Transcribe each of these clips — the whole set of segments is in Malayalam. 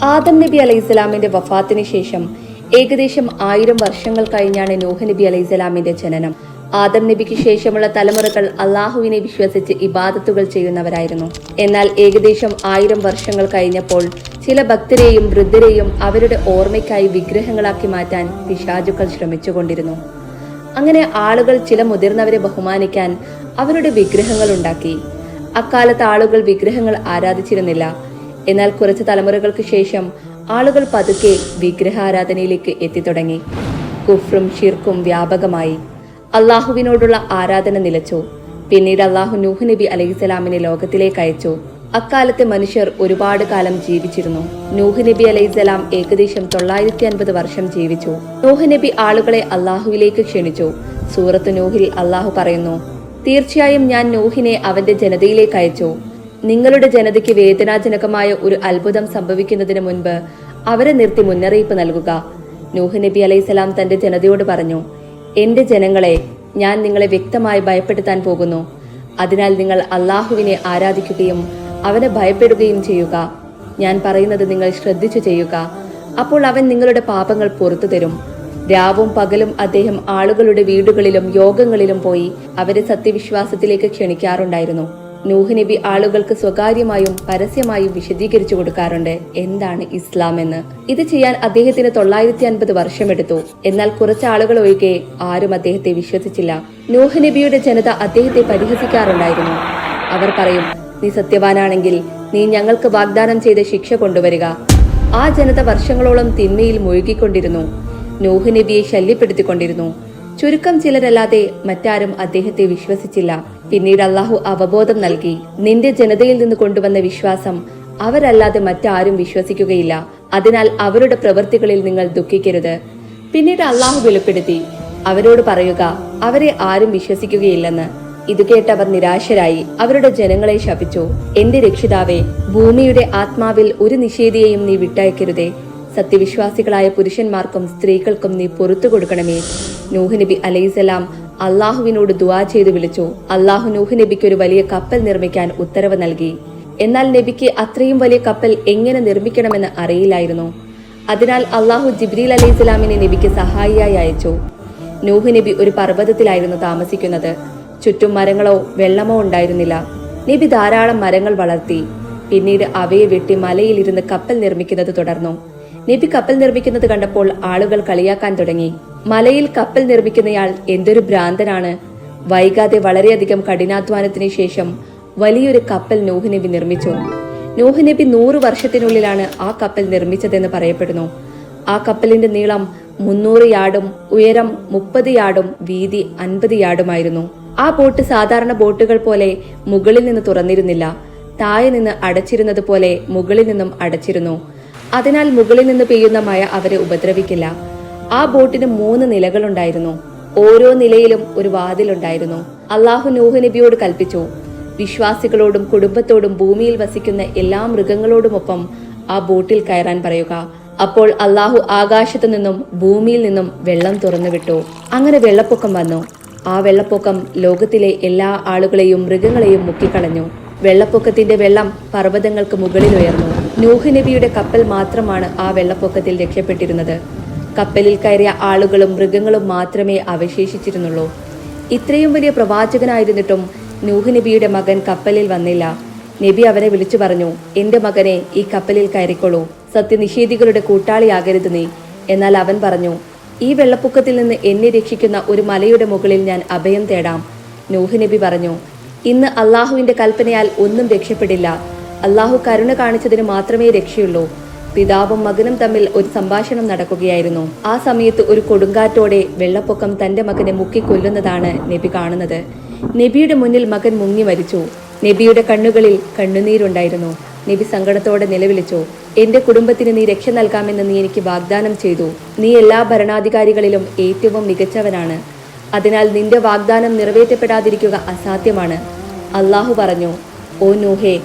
ആദം നബി അലൈഹിസ്സലാമിന്റെ വഫാത്തിന് ശേഷം ഏകദേശം 1000 വർഷങ്ങൾ കഴിഞ്ഞാണ് നൂഹ് നബി അലൈഹിസ്സലാമിന്റെ ജനനം. ആദം നബിക്ക് ശേഷമുള്ള തലമുറകൾ അള്ളാഹുവിനെ വിശ്വസിച്ച് ഇബാദത്തുകൾ ചെയ്യുന്നവരായിരുന്നു. എന്നാൽ ഏകദേശം 1000 വർഷങ്ങൾ കഴിഞ്ഞപ്പോൾ ചില ഭക്തരെയും വൃദ്ധരെയും അവരുടെ ഓർമ്മയ്ക്കായി വിഗ്രഹങ്ങളാക്കി മാറ്റാൻ പിശാചുക്കൾ ശ്രമിച്ചുകൊണ്ടിരുന്നു. അങ്ങനെ ആളുകൾ ചില മുതിർന്നവരെ ബഹുമാനിക്കാൻ അവരുടെ വിഗ്രഹങ്ങൾ ഉണ്ടാക്കി. അക്കാലത്ത് ആളുകൾ വിഗ്രഹങ്ങൾ ആരാധിച്ചിരുന്നില്ല. എന്നാൽ കുറച്ച് തലമുറകൾക്ക് ശേഷം ആളുകൾ പതുക്കെ വിഗ്രഹാരാധനയിലേക്ക് എത്തിത്തുടങ്ങി. കുഫ്റും ഷിർക്കും വ്യാപകമായി. അള്ളാഹുവിനോടുള്ള ആരാധന നിലച്ചു. പിന്നീട് അള്ളാഹു നൂഹ് നബി അലൈഹിസ്സലാമിനെ ലോകത്തിലേക്ക് അയച്ചു. അക്കാലത്തെ മനുഷ്യർ ഒരുപാട് കാലം ജീവിച്ചിരുന്നു. നൂഹ് നബി അലൈഹിസ്സലാം ഏകദേശം 950 വർഷം ജീവിച്ചു. നൂഹ് നബി ആളുകളെ അള്ളാഹുവിലേക്ക് ക്ഷണിച്ചു. സൂറത്ത് നൂഹിൽ അള്ളാഹു പറയുന്നു, തീർച്ചയായും ഞാൻ നൂഹിനെ അവന്റെ ജനതയിലേക്ക് അയച്ചു. നിങ്ങളുടെ ജനതയ്ക്ക് വേദനാജനകമായ ഒരു അത്ഭുതം സംഭവിക്കുന്നതിന് മുൻപ് അവരെ നിർത്തി മുന്നറിയിപ്പ് നൽകുക. നൂഹ് നബി അലൈഹിസ്സലാം തന്റെ ജനതയോട് പറഞ്ഞു, എന്റെ ജനങ്ങളെ, ഞാൻ നിങ്ങളെ വ്യക്തമായി ഭയപ്പെടുത്താൻ പോകുന്നു. അതിനാൽ നിങ്ങൾ അള്ളാഹുവിനെ ആരാധിക്കുകയും അവനെ ഭയപ്പെടുകയും ചെയ്യുക. ഞാൻ പറയുന്നത് നിങ്ങൾ ശ്രദ്ധിച്ചു ചെയ്യുക. അപ്പോൾ അവൻ നിങ്ങളുടെ പാപങ്ങൾ പുറത്തു തരും. രാവും പകലും അദ്ദേഹം ആളുകളുടെ വീടുകളിലും യോഗങ്ങളിലും പോയി അവരെ സത്യവിശ്വാസത്തിലേക്ക് ക്ഷണിക്കാറുണ്ടായിരുന്നു. നൂഹ് നബി ആളുകൾക്ക് സ്വകാര്യമായും പരസ്യമായും വിശദീകരിച്ചു കൊടുക്കാറുണ്ട് എന്താണ് ഇസ്ലാം എന്ന്. ഇത് ചെയ്യാൻ അദ്ദേഹത്തിന് 950 വർഷമെടുത്തു. എന്നാൽ കുറച്ച് ആളുകൾ ഒഴികെ ആരും അദ്ദേഹത്തെ വിശ്വസിച്ചില്ല. നൂഹ് നബിയുടെ ജനത അദ്ദേഹത്തെ പരിഹസിക്കാറുണ്ടായിരുന്നു. അവർ പറയും, നീ സത്യവാനാണെങ്കിൽ നീ ഞങ്ങൾക്ക് വാഗ്ദാനം ചെയ്ത ശിക്ഷ കൊണ്ടുവരിക. ആ ജനത വർഷങ്ങളോളം തിന്മയിൽ മുഴുകിക്കൊണ്ടിരുന്നു. നൂഹ് നബിയെ ശല്യപ്പെടുത്തിക്കൊണ്ടിരുന്നു. ചുരുക്കം ചിലരല്ലാതെ മറ്റാരും അദ്ദേഹത്തെ വിശ്വസിച്ചില്ല. പിന്നീട് അള്ളാഹു അവബോധം നൽകി, നിന്റെ ജനതയിൽ നിന്ന് കൊണ്ടുവന്ന വിശ്വാസം അവരല്ലാതെ മറ്റാരും വിശ്വസിക്കുകയില്ല. അതിനാൽ അവരുടെ പ്രവൃത്തികളിൽ നിങ്ങൾ ദുഃഖിക്കരുത്. പിന്നീട് അള്ളാഹു വെളിപ്പെടുത്തി, അവരോട് പറയുക, അവരെ ആരും വിശ്വസിക്കുകയില്ലെന്ന്. ഇത് കേട്ടവർ നിരാശരായി അവരുടെ ജനങ്ങളെ ശപിച്ചു. എന്റെ രക്ഷിതാവേ, ഭൂമിയുടെ ആത്മാവിൽ ഒരു നിഷേധിയെയും നീ വിട്ടയക്കരുതേ. സത്യവിശ്വാസികളായ പുരുഷന്മാർക്കും സ്ത്രീകൾക്കും നീ പുറത്തു കൊടുക്കണമേ. നൂഹ് നബി അലൈഹിസ്സലാം അള്ളാഹുവിനോട് ദുആ ചെയ്തു വിളിച്ചു. അള്ളാഹു നൂഹ് നബിക്ക് ഒരു വലിയ കപ്പൽ നിർമ്മിക്കാൻ ഉത്തരവ് നൽകി. എന്നാൽ നബിക്ക് അത്രയും വലിയ കപ്പൽ എങ്ങനെ നിർമ്മിക്കണമെന്ന് അറിയില്ലായിരുന്നു. അതിനാൽ അള്ളാഹു ജിബ്രീൽ അലൈഹിസ്സലാമിനെ നബിക്ക് സഹായിയായി അയച്ചു. നൂഹ് നബി ഒരു പർവ്വതത്തിലായിരുന്നു താമസിക്കുന്നത്. ചുറ്റും മരങ്ങളോ വെള്ളമോ ഉണ്ടായിരുന്നില്ല. നബി ധാരാളം മരങ്ങൾ വളർത്തി. പിന്നീട് അവയെ വെട്ടി മലയിലിരുന്ന് കപ്പൽ നിർമ്മിക്കുന്നത് തുടർന്നു. നബി കപ്പൽ നിർമ്മിക്കുന്നത് കണ്ടപ്പോൾ ആളുകൾ കളിയാക്കാൻ തുടങ്ങി. മലയിൽ കപ്പൽ നിർമ്മിക്കുന്നയാൾ എന്തൊരു ഭ്രാന്തനാണ്. വൈകാതെ വളരെയധികം കഠിനാധ്വാനത്തിന് ശേഷം വലിയൊരു കപ്പൽ നൂഹ് നബി നിർമ്മിച്ചു. നൂഹ് നബി 100 വർഷത്തിനുള്ളിലാണ് ആ കപ്പൽ നിർമ്മിച്ചതെന്ന് പറയപ്പെടുന്നു. ആ കപ്പലിന്റെ നീളം 300 യാർഡും ഉയരം 30 യാർഡും വീതി 50 യാർഡുമായിരുന്നു. ആ ബോട്ട് സാധാരണ ബോട്ടുകൾ പോലെ മുകളിൽ നിന്ന് തുറന്നിരുന്നില്ല. താഴെ നിന്ന് അടച്ചിരുന്നത് പോലെ മുകളിൽ നിന്നും അടച്ചിരുന്നു. അതിനാൽ മുകളിൽ നിന്ന് പെയ്യുന്ന മഴ അവരെ ഉപദ്രവിക്കില്ല. ആ ബോട്ടിന് 3 നിലകളുണ്ടായിരുന്നു. ഓരോ നിലയിലും ഒരു വാതിലുണ്ടായിരുന്നു. അള്ളാഹു നൂഹ് നബിയോട് കൽപ്പിച്ചു, വിശ്വാസികളോടും കുടുംബത്തോടും ഭൂമിയിൽ വസിക്കുന്ന എല്ലാ മൃഗങ്ങളോടുമൊപ്പം ആ ബോട്ടിൽ കയറാൻ പറയുക. അപ്പോൾ അള്ളാഹു ആകാശത്തു നിന്നും ഭൂമിയിൽ നിന്നും വെള്ളം തുറന്നു വിട്ടു. അങ്ങനെ വെള്ളപ്പൊക്കം വന്നു. ആ വെള്ളപ്പൊക്കം ലോകത്തിലെ എല്ലാ ആളുകളെയും മൃഗങ്ങളെയും മുക്കിക്കളഞ്ഞു. വെള്ളപ്പൊക്കത്തിന്റെ വെള്ളം പർവ്വതങ്ങൾക്ക് മുകളിൽ ഉയർന്നു. നൂഹ് നബിയുടെ കപ്പൽ മാത്രമാണ് ആ വെള്ളപ്പൊക്കത്തിൽ രക്ഷപ്പെട്ടിരുന്നത്. കപ്പലിൽ കയറിയ ആളുകളും മൃഗങ്ങളും മാത്രമേ അവശേഷിച്ചിരുന്നുള്ളൂ. ഇത്രയും വലിയ പ്രവാചകനായിരുന്നിട്ടും നൂഹ് നബിയുടെ മകൻ കപ്പലിൽ വന്നില്ല. നബി അവനെ വിളിച്ചു പറഞ്ഞു, എന്റെ മകനെ, ഈ കപ്പലിൽ കയറിക്കൊള്ളൂ. സത്യനിഷേധികളുടെ കൂട്ടാളിയാകരുത് നീ. എന്നാൽ അവൻ പറഞ്ഞു, ഈ വെള്ളപ്പൊക്കത്തിൽ നിന്ന് എന്നെ രക്ഷിക്കുന്ന ഒരു മലയുടെ മുകളിൽ ഞാൻ അഭയം തേടാം. നൂഹ് നബി പറഞ്ഞു, ഇന്ന് അള്ളാഹുവിന്റെ കൽപ്പനയാൽ ഒന്നും രക്ഷപ്പെടില്ല. അള്ളാഹു കരുണ കാണിച്ചതിന് മാത്രമേ രക്ഷയുള്ളൂ. പിതാവും മകനും തമ്മിൽ ഒരു സംഭാഷണം നടക്കുകയായിരുന്നു. ആ സമയത്ത് ഒരു കൊടുങ്കാറ്റോടെ വെള്ളപ്പൊക്കം തന്റെ മകനെ മുക്കിക്കൊല്ലുന്നതാണ് നബി കാണുന്നത്. നബിയുടെ മുന്നിൽ മകൻ മുങ്ങി മരിച്ചു. നബിയുടെ കണ്ണുകളിൽ കണ്ണുനീരുണ്ടായിരുന്നു. നബി സങ്കടത്തോടെ നിലവിളിച്ചു, എന്റെ കുടുംബത്തിന് നീ രക്ഷ നൽകാമെന്ന് നീ എനിക്ക് വാഗ്ദാനം ചെയ്തു. നീ എല്ലാ ഭരണാധികാരികളിലും ഏറ്റവും മികച്ചവനാണ്. അതിനാൽ നിന്റെ വാഗ്ദാനം നിറവേറ്റപ്പെടാതിരിക്കുക അസാധ്യമാണ്. അള്ളാഹു പറഞ്ഞു, ഓ നൂഹേ,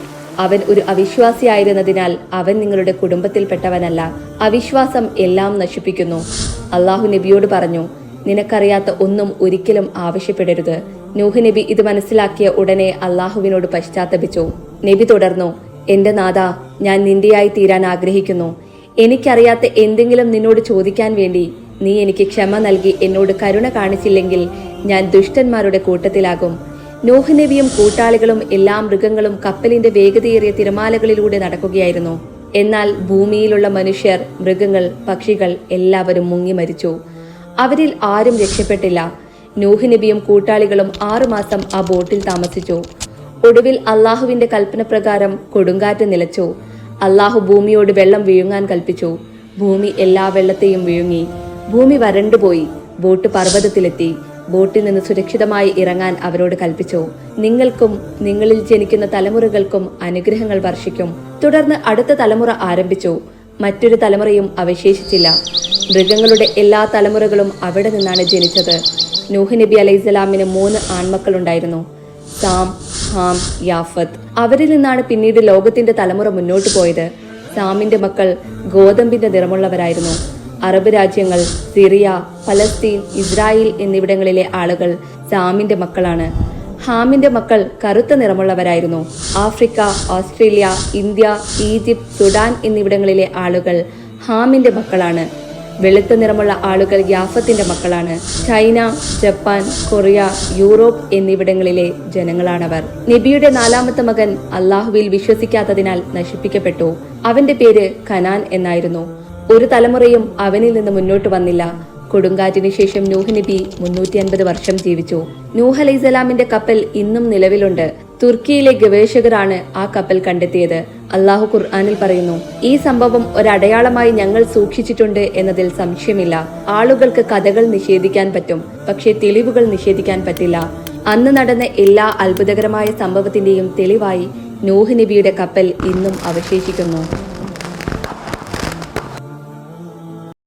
അവൻ ഒരു അവിശ്വാസിയായിരുന്നതിനാൽ അവൻ നിങ്ങളുടെ കുടുംബത്തിൽപ്പെട്ടവനല്ല. അവിശ്വാസം എല്ലാം നശിപ്പിക്കുന്നു. അള്ളാഹു നബിയോട് പറഞ്ഞു, നിനക്കറിയാത്ത ഒന്നും ഒരിക്കലും ആവശ്യപ്പെടരുത്. നൂഹ് നബി ഇത് മനസ്സിലാക്കിയ ഉടനെ അള്ളാഹുവിനോട് പശ്ചാത്തപിച്ചു. നബി തുടർന്നു, എന്റെ നാഥ, ഞാൻ നിന്റെയായി തീരാൻ ആഗ്രഹിക്കുന്നു. എനിക്കറിയാത്ത എന്തെങ്കിലും നിന്നോട് ചോദിക്കാൻ വേണ്ടി നീ എനിക്ക് ക്ഷമ നൽകി എന്നോട് കരുണ കാണിച്ചില്ലെങ്കിൽ ഞാൻ ദുഷ്ടന്മാരുടെ കൂട്ടത്തിലാകും. നൂഹ് നബിയും കൂട്ടാളികളും എല്ലാ മൃഗങ്ങളും കപ്പലിന്റെ വേഗതയേറിയ തിരമാലകളിലൂടെ നടക്കുകയായിരുന്നു. എന്നാൽ ഭൂമിയിലുള്ള മനുഷ്യർ, മൃഗങ്ങൾ, പക്ഷികൾ എല്ലാവരും മുങ്ങി മരിച്ചു. അവരിൽ ആരും രക്ഷപ്പെട്ടില്ല. നൂഹ് നബിയും കൂട്ടാളികളും 6 മാസം ആ ബോട്ടിൽ താമസിച്ചു. ഒടുവിൽ അള്ളാഹുവിന്റെ കൽപ്പന പ്രകാരം കൊടുങ്കാറ്റ് നിലച്ചു. അള്ളാഹു ഭൂമിയോട് വെള്ളം വിഴുങ്ങാൻ കൽപ്പിച്ചു. ഭൂമി എല്ലാ വെള്ളത്തെയും വിഴുങ്ങി. ഭൂമി വരണ്ടുപോയി. ബോട്ട് പർവ്വതത്തിലെത്തി. ബോട്ടിൽ നിന്ന് സുരക്ഷിതമായി ഇറങ്ങാൻ അവരോട് കൽപ്പിച്ചു. നിങ്ങൾക്കും നിങ്ങളിൽ ജനിക്കുന്ന തലമുറകൾക്കും അനുഗ്രഹങ്ങൾ വർഷിക്കും. തുടർന്ന് അടുത്ത തലമുറ ആരംഭിച്ചു. മറ്റൊരു തലമുറയും അവശേഷിച്ചില്ല. മൃഗങ്ങളുടെ എല്ലാ തലമുറകളും അവിടെ നിന്നാണ് ജനിച്ചത്. നൂഹ് നബി അലൈഹിസ്സലാമിന് 3 ആൺമക്കളുണ്ടായിരുന്നു, സാം, ഹാം, യാഫത്ത്. അവരിൽ നിന്നാണ് പിന്നീട് ലോകത്തിന്റെ തലമുറ മുന്നോട്ടു പോയത്. സാമിന്റെ മക്കൾ ഗോതമ്പിന്റെ നിറമുള്ളവരായിരുന്നു. അറബ് രാജ്യങ്ങൾ, സിറിയ, ഫലസ്തീൻ, ഇസ്രായേൽ എന്നിവിടങ്ങളിലെ ആളുകൾ സാമിന്റെ മക്കളാണ്. ഹാമിന്റെ മക്കൾ കറുത്ത നിറമുള്ളവരായിരുന്നു. Africa, Australia, India, Egypt, Sudan എന്നിവിടങ്ങളിലെ ആളുകൾ ഹാമിന്റെ മക്കളാണ്. വെളുത്ത നിറമുള്ള ആളുകൾ യാഫത്തിന്റെ മക്കളാണ്. ചൈന, ജപ്പാൻ, കൊറിയ, യൂറോപ്പ് എന്നിവിടങ്ങളിലെ ജനങ്ങളാണവർ. നബിയുടെ 4ാമത്തെ മകൻ അള്ളാഹുവിൽ വിശ്വസിക്കാത്തതിനാൽ നശിപ്പിക്കപ്പെട്ടു. അവന്റെ പേര് കനാൻ എന്നായിരുന്നു. ഒരു തലമുറയും അവനിൽ നിന്ന് മുന്നോട്ട് വന്നില്ല. കൊടുങ്കാറ്റിന് ശേഷം നൂഹ് നബി 350 വർഷം ജീവിച്ചു. നൂഹ് അലൈഹിസ്സലാമിന്റെ കപ്പൽ ഇന്നും നിലവിലുണ്ട്. തുർക്കിയിലെ ഗവേഷകരാണ് ആ കപ്പൽ കണ്ടെത്തിയത്. അള്ളാഹു ഖുർആനിൽ പറയുന്നു, ഈ സംഭവം ഒരടയാളമായി ഞങ്ങൾ സൂക്ഷിച്ചിട്ടുണ്ട് എന്നതിൽ സംശയമില്ല. ആളുകൾക്ക് കഥകൾ നിഷേധിക്കാൻ പറ്റും, പക്ഷേ തെളിവുകൾ നിഷേധിക്കാൻ പറ്റില്ല. അന്ന് നടന്ന എല്ലാ അത്ഭുതകരമായ സംഭവത്തിന്റെയും തെളിവായി നൂഹ് നബിയുടെ കപ്പൽ ഇന്നും അവശേഷിക്കുന്നു.